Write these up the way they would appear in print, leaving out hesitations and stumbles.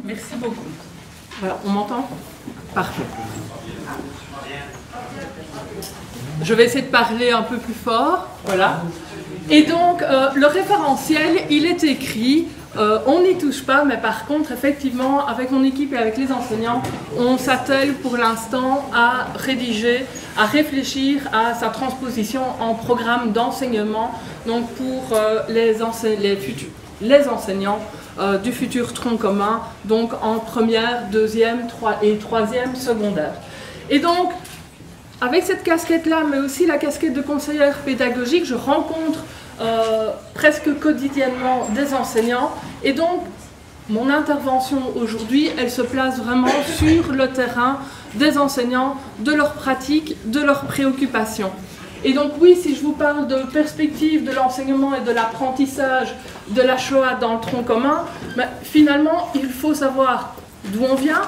Merci beaucoup. Voilà, on m'entend? Parfait. Je vais essayer de parler un peu plus fort. Voilà. Et donc, le référentiel, il est écrit. On n'y touche pas, mais par contre, effectivement, avec mon équipe et avec les enseignants, on s'attelle pour l'instant à rédiger, à réfléchir à sa transposition en programme d'enseignement, donc pour les enseignants du futur tronc commun, donc en première, deuxième et troisième secondaire. Et donc, avec cette casquette-là, mais aussi la casquette de conseillère pédagogique, je rencontre presque quotidiennement des enseignants. Et donc, mon intervention aujourd'hui, elle se place vraiment sur le terrain des enseignants, de leurs pratiques, de leurs préoccupations. Et donc oui, si je vous parle de perspective de l'enseignement et de l'apprentissage de la Shoah dans le tronc commun, ben, finalement, il faut savoir d'où on vient,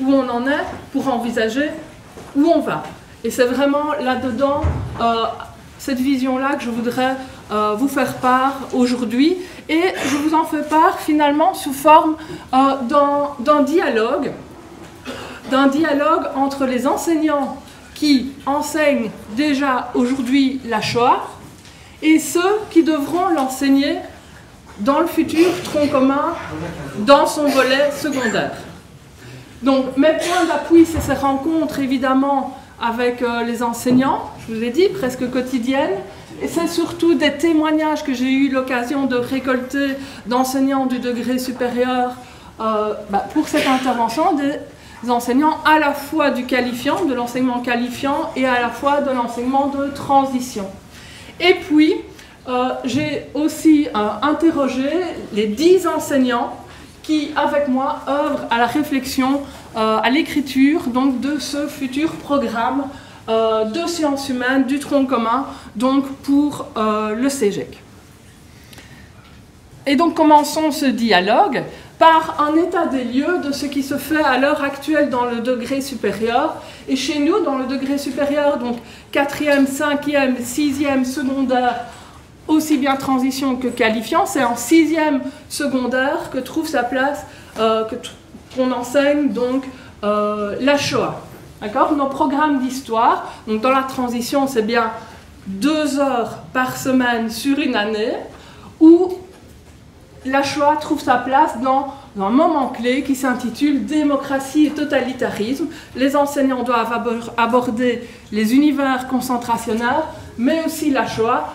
où on en est, pour envisager où on va. Et c'est vraiment là-dedans, cette vision-là que je voudrais vous faire part aujourd'hui. Et je vous en fais part finalement sous forme d'un dialogue entre les enseignants qui enseignent déjà aujourd'hui la Shoah et ceux qui devront l'enseigner dans le futur tronc commun, dans son volet secondaire. Donc mes points d'appui, c'est ces rencontres évidemment avec les enseignants, je vous ai dit, presque quotidiennes, et c'est surtout des témoignages que j'ai eu l'occasion de récolter d'enseignants du degré supérieur pour cette intervention, des enseignants à la fois du qualifiant, de l'enseignement qualifiant, et à la fois de l'enseignement de transition. Et puis, j'ai aussi interrogé les 10 enseignants qui, avec moi, œuvrent à la réflexion, à l'écriture donc de ce futur programme de sciences humaines du tronc commun, donc pour le CEGEC. Et donc commençons ce dialogue par un état des lieux de ce qui se fait à l'heure actuelle dans le degré supérieur. Et chez nous, dans le degré supérieur, donc 4e, 5e, 6e secondaire, aussi bien transition que qualifiant, c'est en 6e secondaire que trouve sa place, qu'on enseigne donc la Shoah. D'accord ? Nos programmes d'histoire, donc dans la transition, c'est bien 2 heures par semaine sur une année, où la Shoah trouve sa place dans un moment clé qui s'intitule « Démocratie et totalitarisme ». Les enseignants doivent aborder les univers concentrationnaires, mais aussi la Shoah.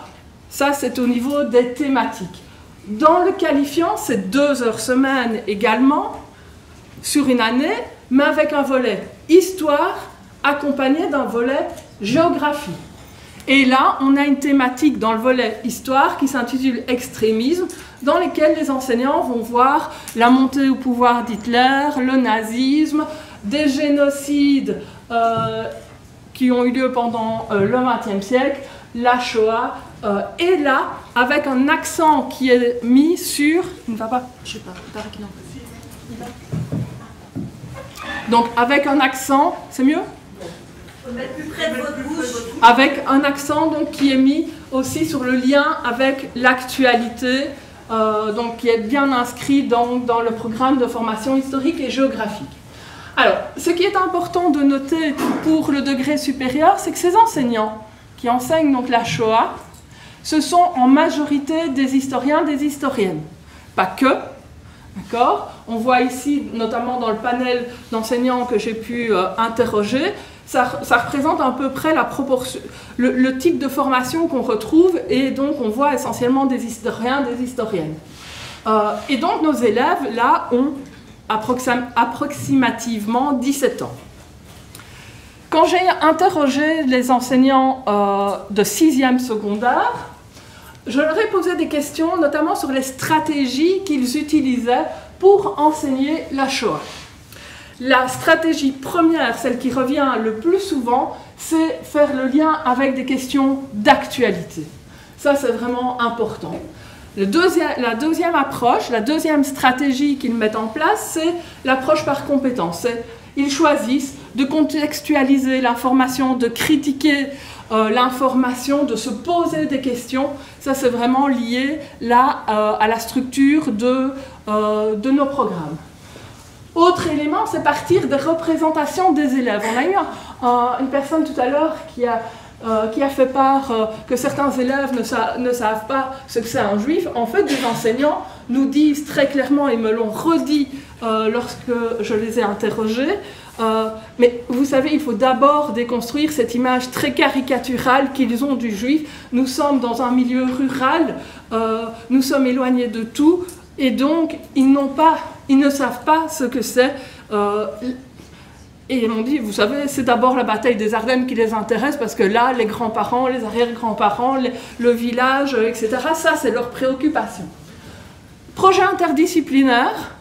Ça, c'est au niveau des thématiques. Dans le qualifiant, c'est 2 heures semaine également, sur une année, mais avec un volet histoire accompagné d'un volet géographie. Et là, on a une thématique dans le volet histoire qui s'intitule extrémisme, dans lequel les enseignants vont voir la montée au pouvoir d'Hitler, le nazisme, des génocides qui ont eu lieu pendant le XXe siècle, la Shoah, et là, avec un accent qui est mis sur... Il ne va pas, je sais pas, il paraît qu'il en peut. Donc, avec un accent, c'est mieux ? Mettre plus près de votre bouche. Avec un accent donc, qui est mis aussi sur le lien avec l'actualité, donc qui est bien inscrit dans le programme de formation historique et géographique. Alors, ce qui est important de noter pour le degré supérieur, c'est que ces enseignants qui enseignent donc la Shoah, ce sont en majorité des historiens, des historiennes. Pas que, d'accord ? On voit ici, notamment dans le panel d'enseignants que j'ai pu interroger, ça représente à peu près la proportion, le type de formation qu'on retrouve, et donc on voit essentiellement des historiens, des historiennes. Et donc nos élèves, là, ont approximativement 17 ans. Quand j'ai interrogé les enseignants de 6e secondaire, je leur ai posé des questions, notamment sur les stratégies qu'ils utilisaient pour enseigner la Shoah. La stratégie première, celle qui revient le plus souvent, c'est faire le lien avec des questions d'actualité. Ça, c'est vraiment important. La deuxième approche, la deuxième stratégie qu'ils mettent en place, c'est l'approche par compétence. Ils choisissent de contextualiser l'information, de critiquer l'information, de se poser des questions. Ça, c'est vraiment lié là à la structure de nos programmes. Autre élément, c'est partir des représentations des élèves. On a eu une personne tout à l'heure qui a fait part que certains élèves ne savent pas ce que c'est un juif. En fait, des enseignants nous disent très clairement, et me l'ont redit lorsque je les ai interrogés, mais vous savez, il faut d'abord déconstruire cette image très caricaturale qu'ils ont du juif. Nous sommes dans un milieu rural, nous sommes éloignés de tout, et donc ils ne savent pas ce que c'est. Et ils m'ont dit, vous savez, c'est d'abord la bataille des Ardennes qui les intéresse, parce que là, les grands-parents, les arrière-grands-parents, le village, etc., ça, c'est leur préoccupation. Projet interdisciplinaire,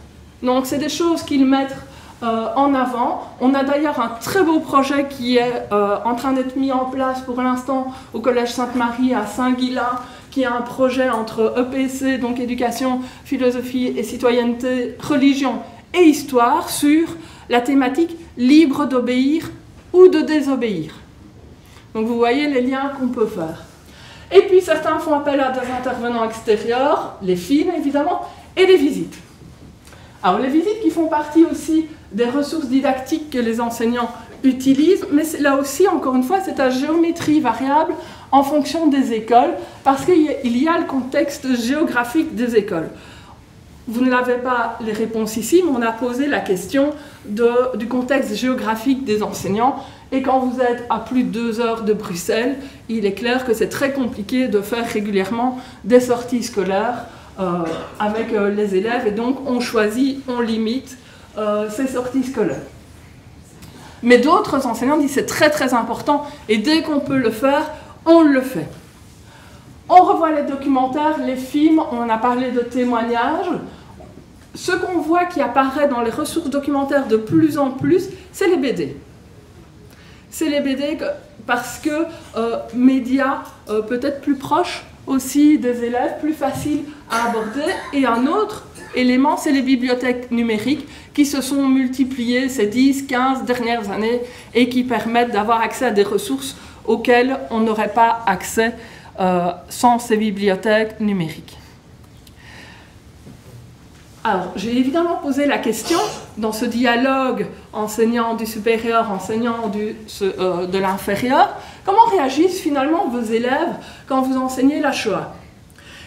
donc c'est des choses qu'ils mettent en avant. On a d'ailleurs un très beau projet qui est en train d'être mis en place pour l'instant au Collège Sainte-Marie à Saint-Guilain, qui est un projet entre EPC, donc éducation, philosophie et citoyenneté, religion et histoire, sur la thématique libre d'obéir ou de désobéir. Donc vous voyez les liens qu'on peut faire. Et puis certains font appel à des intervenants extérieurs, les films évidemment, et les visites. Alors les visites qui font partie aussi des ressources didactiques que les enseignants utilisent, mais là aussi, encore une fois, c'est à géométrie variable en fonction des écoles, parce qu'il y a le contexte géographique des écoles. Vous n'avez pas les réponses ici, mais on a posé la question du contexte géographique des enseignants. Et quand vous êtes à plus de 2 heures de Bruxelles, il est clair que c'est très compliqué de faire régulièrement des sorties scolaires avec les élèves. Et donc, on choisit, on limite ces sorties scolaires. Mais d'autres enseignants disent que c'est très très important. Et dès qu'on peut le faire, on le fait. On revoit les documentaires, les films, on a parlé de témoignages. Ce qu'on voit qui apparaît dans les ressources documentaires de plus en plus, c'est les BD. C'est les BD parce que médias peut-être plus proches aussi des élèves, plus faciles à aborder. Et un autre élément, c'est les bibliothèques numériques qui se sont multipliées ces 10-15 dernières années et qui permettent d'avoir accès à des ressources auxquelles on n'aurait pas accès sans ces bibliothèques numériques. Alors, j'ai évidemment posé la question, dans ce dialogue enseignant du supérieur, enseignant de l'inférieur, comment réagissent finalement vos élèves quand vous enseignez la Shoah?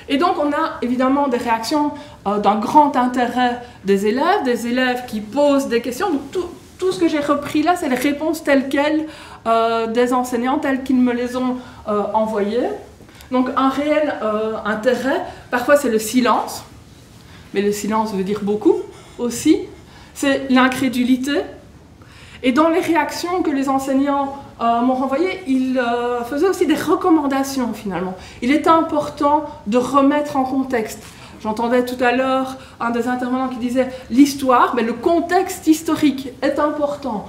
Et donc, on a évidemment des réactions d'un grand intérêt des élèves qui posent des questions. Donc, tout ce que j'ai repris là, c'est les réponses telles quelles des enseignants, telles qu'ils me les ont envoyées. Donc, un réel intérêt, parfois c'est le silence, mais le silence veut dire beaucoup aussi, c'est l'incrédulité. Et dans les réactions que les enseignants m'ont renvoyées, ils faisaient aussi des recommandations finalement. Il est important de remettre en contexte. J'entendais tout à l'heure un des intervenants qui disait l'histoire, mais le contexte historique est important.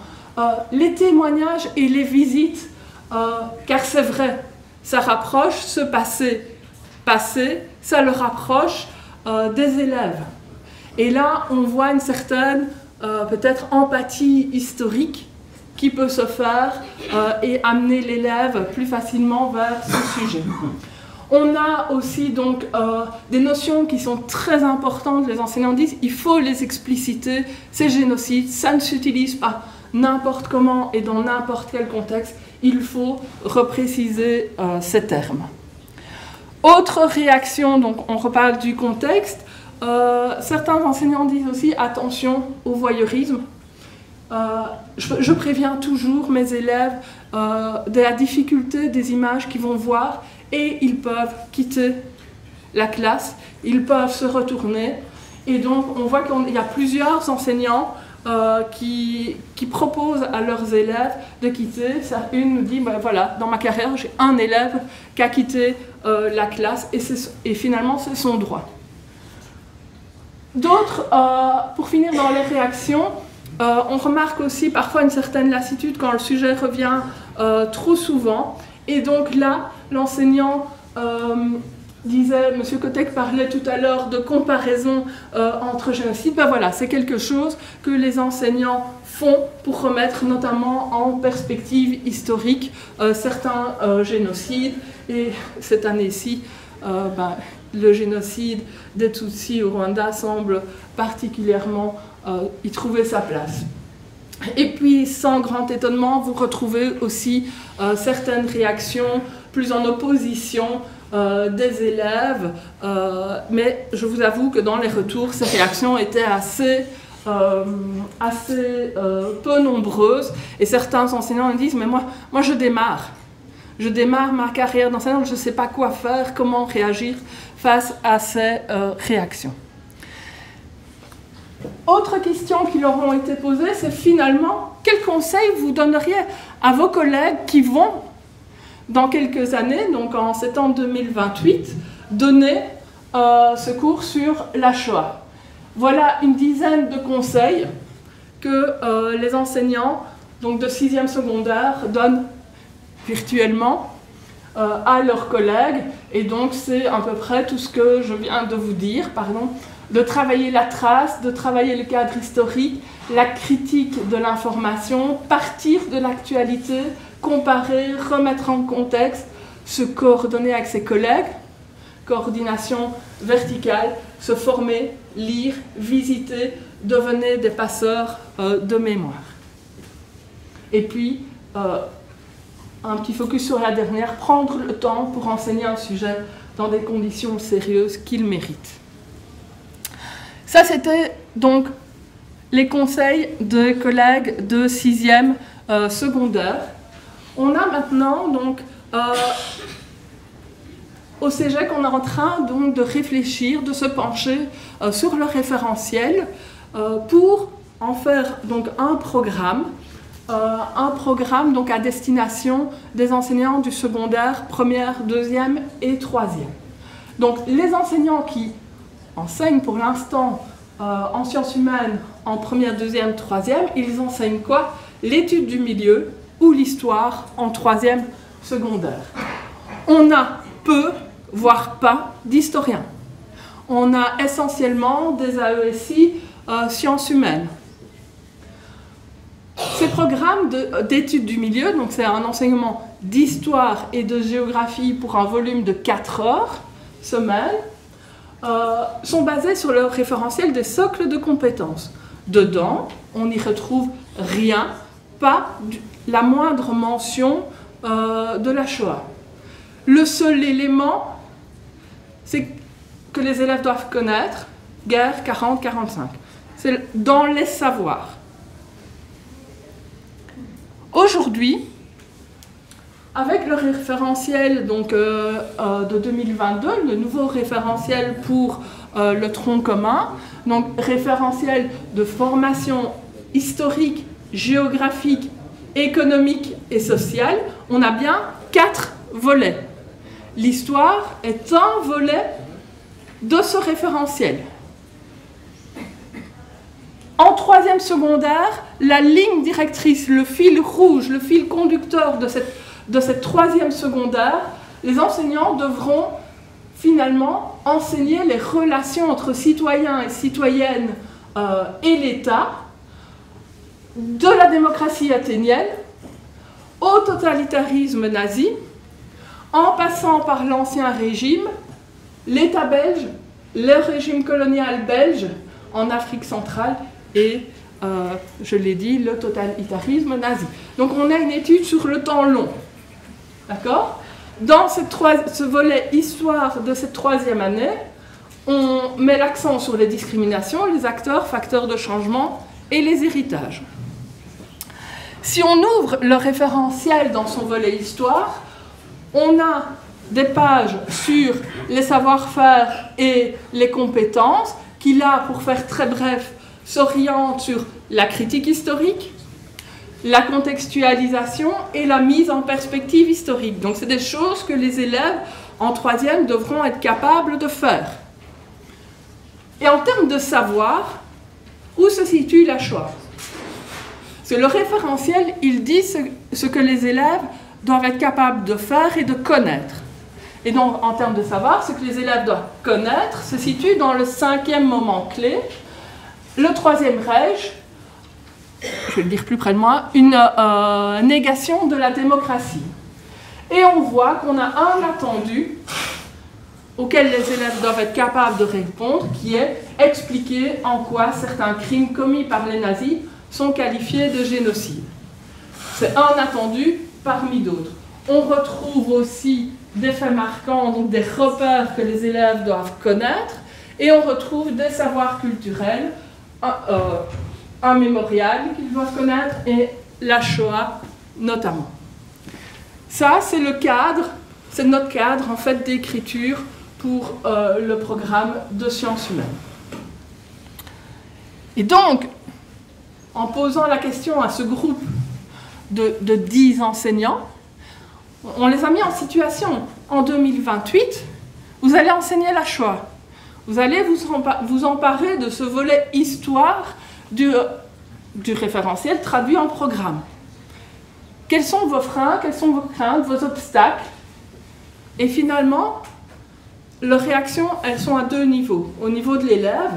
Les témoignages et les visites, car c'est vrai, ça rapproche ce passé, ça le rapproche des élèves. Et là, on voit une certaine, peut-être, empathie historique qui peut se faire et amener l'élève plus facilement vers ce sujet. On a aussi donc des notions qui sont très importantes. Les enseignants disent il faut les expliciter, ces génocides, ça ne s'utilise pas n'importe comment et dans n'importe quel contexte. Il faut repréciser ces termes. Autre réaction, donc on reparle du contexte. Certains enseignants disent aussi attention au voyeurisme. Je préviens toujours mes élèves de la difficulté des images qu'ils vont voir et ils peuvent quitter la classe, ils peuvent se retourner. Et donc on voit qu'il y a plusieurs enseignants qui proposent à leurs élèves de quitter. Une nous dit, ben voilà, dans ma carrière, j'ai un élève qui a quitté la classe et finalement c'est son droit. D'autres, pour finir dans les réactions, on remarque aussi parfois une certaine lassitude quand le sujet revient trop souvent. Et donc là, l'enseignant disait, M. Kotek parlait tout à l'heure de comparaison entre génocides. Ben voilà, c'est quelque chose que les enseignants font pour remettre notamment en perspective historique certains génocides. Et cette année-ci, le génocide des Tutsis au Rwanda semble particulièrement y trouver sa place. Et puis, sans grand étonnement, vous retrouvez aussi certaines réactions plus en opposition des élèves, mais je vous avoue que dans les retours, ces réactions étaient assez peu nombreuses, et certains enseignants me disent « mais moi je démarre ma carrière d'enseignant, je ne sais pas quoi faire, comment réagir face à ces réactions ». Autre question qui leur ont été posées, c'est finalement, quel conseil vous donneriez à vos collègues qui vont, dans quelques années, donc en septembre 2028, donner ce cours sur la Shoah? Voilà une dizaine de conseils que les enseignants donc de 6e secondaire donnent virtuellement à leurs collègues. Et donc c'est à peu près tout ce que je viens de vous dire, pardon. De travailler la trace, de travailler le cadre historique, la critique de l'information, partir de l'actualité, comparer, remettre en contexte, se coordonner avec ses collègues, coordination verticale, se former, lire, visiter, devenez des passeurs de mémoire. Et puis, un petit focus sur la dernière, prendre le temps pour enseigner un sujet dans des conditions sérieuses qu'il mérite. Ça, c'était donc les conseils des collègues de 6e secondaire. On a maintenant donc au cégep qu'on est en train donc de réfléchir, de se pencher sur le référentiel pour en faire donc un programme donc à destination des enseignants du secondaire, première, deuxième et troisième. Donc les enseignants qui enseignent pour l'instant en sciences humaines en première, deuxième, troisième, ils enseignent quoi? L'étude du milieu ou l'histoire en troisième secondaire. On a peu, voire pas, d'historiens. On a essentiellement des AESI sciences humaines. Ces programmes d'études du milieu, donc c'est un enseignement d'histoire et de géographie pour un volume de 4 heures semaine, sont basés sur le référentiel des socles de compétences. Dedans, on n'y retrouve rien, pas la moindre mention de la Shoah. Le seul élément, c'est que les élèves doivent connaître guerre 40-45. C'est dans les savoirs. Aujourd'hui, avec le référentiel donc, de 2022, le nouveau référentiel pour le tronc commun, donc référentiel de formation historique, géographique, économique et sociale, on a bien 4 volets. L'histoire est un volet de ce référentiel. En troisième secondaire, la ligne directrice, le fil rouge, le fil conducteur de cette troisième secondaire, les enseignants devront finalement enseigner les relations entre citoyens et citoyennes et l'État, de la démocratie athénienne au totalitarisme nazi, en passant par l'Ancien Régime, l'État belge, le régime colonial belge en Afrique centrale et, je l'ai dit, le totalitarisme nazi. Donc on a une étude sur le temps long. D'accord ? Dans ce volet histoire de cette troisième année, on met l'accent sur les discriminations, les acteurs, facteurs de changement et les héritages. Si on ouvre le référentiel dans son volet histoire, on a des pages sur les savoir-faire et les compétences qui, là, pour faire très bref, s'orientent sur la critique historique, la contextualisation et la mise en perspective historique. Donc, c'est des choses que les élèves en troisième devront être capables de faire. Et en termes de savoir, où se situe la Shoah? Parce que le référentiel, il dit ce que les élèves doivent être capables de faire et de connaître. Et donc, en termes de savoir, ce que les élèves doivent connaître se situe dans le 5e moment clé, le Troisième Reich, je vais le dire plus près de moi, une négation de la démocratie. Et on voit qu'on a un attendu auquel les élèves doivent être capables de répondre, qui est expliquer en quoi certains crimes commis par les nazis sont qualifiés de génocide. C'est un attendu parmi d'autres. On retrouve aussi des faits marquants, donc des repères que les élèves doivent connaître, et on retrouve des savoirs culturels, un mémorial qu'ils doivent connaître, et la Shoah notamment. Ça, c'est le cadre, c'est notre cadre en fait d'écriture pour le programme de sciences humaines. Et donc, en posant la question à ce groupe de 10 enseignants, on les a mis en situation. En 2028, vous allez enseigner la Shoah. Vous allez vous emparer de ce volet histoire du référentiel traduit en programme. Quels sont vos freins, quelles sont vos craintes, vos obstacles? Et finalement, leurs réactions, elles sont à deux niveaux. Au niveau de l'élève,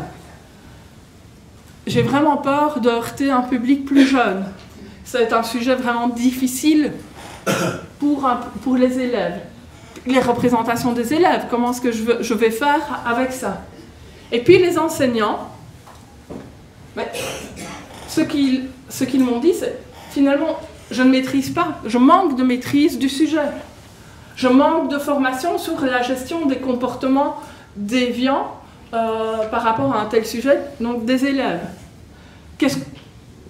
j'ai vraiment peur de heurter un public plus jeune. C'est un sujet vraiment difficile pour les élèves. Les représentations des élèves, comment est-ce que je vais faire avec ça? Et puis les enseignants, ce qu'ils m'ont dit, c'est finalement, je ne maîtrise pas, je manque de maîtrise du sujet. Je manque de formation sur la gestion des comportements déviants par rapport à un tel sujet, donc des élèves.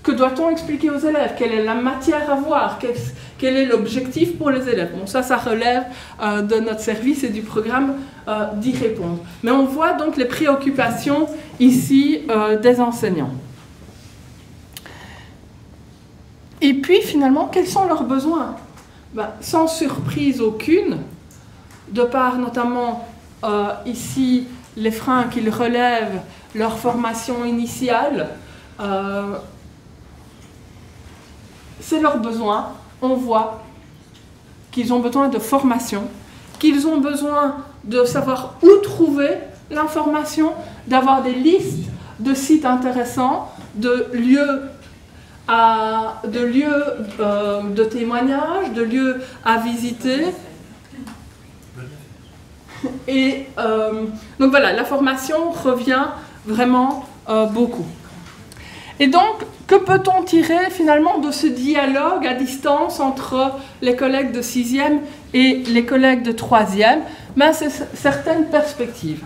Que doit-on expliquer aux élèves? Quelle est la matière à voir? Quel est l'objectif pour les élèves? Bon, ça relève de notre service et du programme d'y répondre. Mais on voit donc les préoccupations ici des enseignants. Et puis finalement, quels sont leurs besoins? Sans surprise aucune, de par notamment ici les freins qu'ils relèvent, leur formation initiale, c'est leurs besoins. On voit qu'ils ont besoin de formation, qu'ils ont besoin de savoir où trouver l'information, d'avoir des listes de sites intéressants, de lieux de témoignages, de lieux à visiter. Et donc voilà, la formation revient vraiment beaucoup. Et donc, que peut-on tirer finalement de ce dialogue à distance entre les collègues de 6e et les collègues de 3e? C'est certaines perspectives.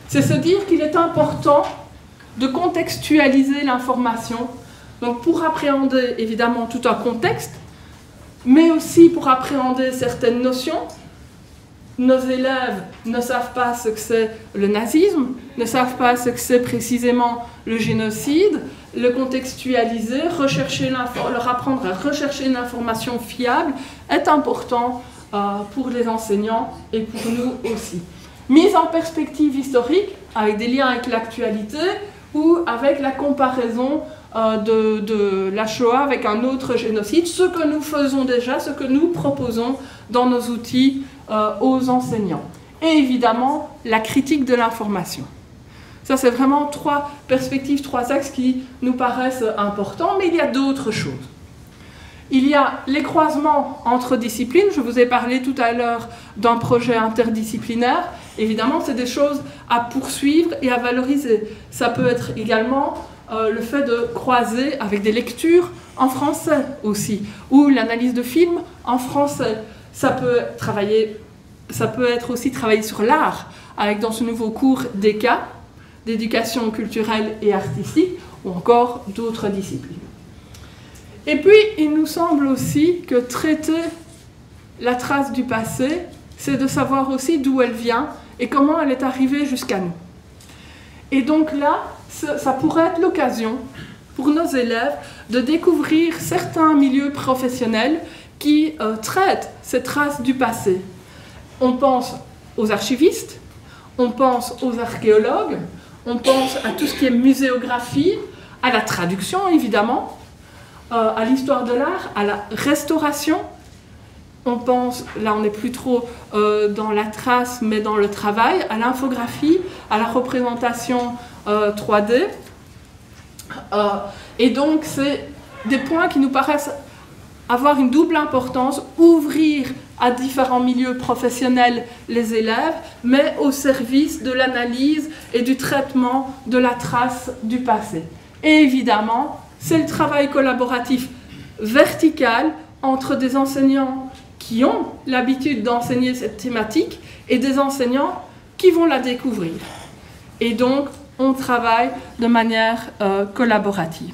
C'est se dire qu'il est important de contextualiser l'information, donc pour appréhender évidemment tout un contexte, mais aussi pour appréhender certaines notions. Nos élèves ne savent pas ce que c'est le nazisme, ne savent pas ce que c'est précisément le génocide. Le contextualiser, leur apprendre à rechercher une information fiable est important pour les enseignants et pour nous aussi. Mise en perspective historique, avec des liens avec l'actualité ou avec la comparaison de la Shoah avec un autre génocide, ce que nous faisons déjà, ce que nous proposons dans nos outils aux enseignants. Et évidemment, la critique de l'information. Ça, c'est vraiment 3 perspectives, 3 axes qui nous paraissent importants, mais il y a d'autres choses. Il y a les croisements entre disciplines. Je vous ai parlé tout à l'heure d'un projet interdisciplinaire. Évidemment, c'est des choses à poursuivre et à valoriser. Ça peut être également le fait de croiser avec des lectures en français aussi, ou l'analyse de films en français. Ça peut être aussi travailler sur l'art, avec dans ce nouveau cours d'ECA, d'éducation culturelle et artistique, ou encore d'autres disciplines. Et puis, il nous semble aussi que traiter la trace du passé, c'est de savoir aussi d'où elle vient et comment elle est arrivée jusqu'à nous. Et donc là, ça pourrait être l'occasion pour nos élèves de découvrir certains milieux professionnels qui traitent ces traces du passé. On pense aux archivistes, on pense aux archéologues, on pense à tout ce qui est muséographie, à la traduction évidemment, à l'histoire de l'art, à la restauration. On pense, là on n'est plus trop dans la trace mais dans le travail, à l'infographie, à la représentation 3D. Et donc c'est des points qui nous paraissent avoir une double importance, ouvrir à différents milieux professionnels les élèves, mais au service de l'analyse et du traitement de la trace du passé. Et évidemment, c'est le travail collaboratif vertical entre des enseignants qui ont l'habitude d'enseigner cette thématique et des enseignants qui vont la découvrir. Et donc, on travaille de manière collaborative.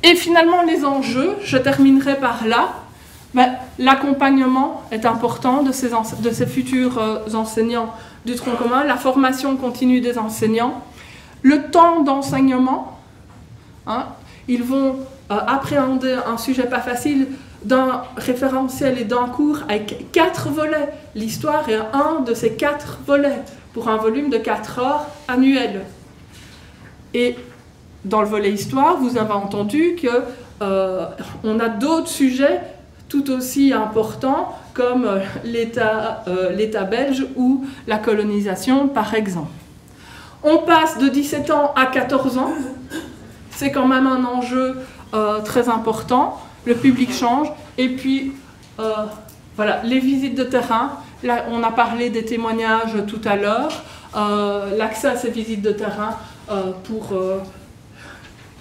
Et finalement, les enjeux, je terminerai par là. L'accompagnement est important de ces futurs enseignants du tronc commun, la formation continue des enseignants, le temps d'enseignement. Hein, ils vont appréhender un sujet pas facile d'un référentiel et d'un cours avec 4 volets. L'histoire est un de ces 4 volets pour un volume de 4 heures annuel. Et dans le volet histoire, vous avez entendu qu'on a d'autres sujets tout aussi importants comme l'État belge ou la colonisation, par exemple. On passe de 17 ans à 14 ans. C'est quand même un enjeu très important. Le public change. Et puis, voilà, les visites de terrain. Là, on a parlé des témoignages tout à l'heure. L'accès à ces visites de terrain pour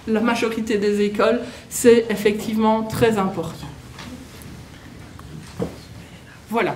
la majorité des écoles, c'est effectivement très important. Voilà.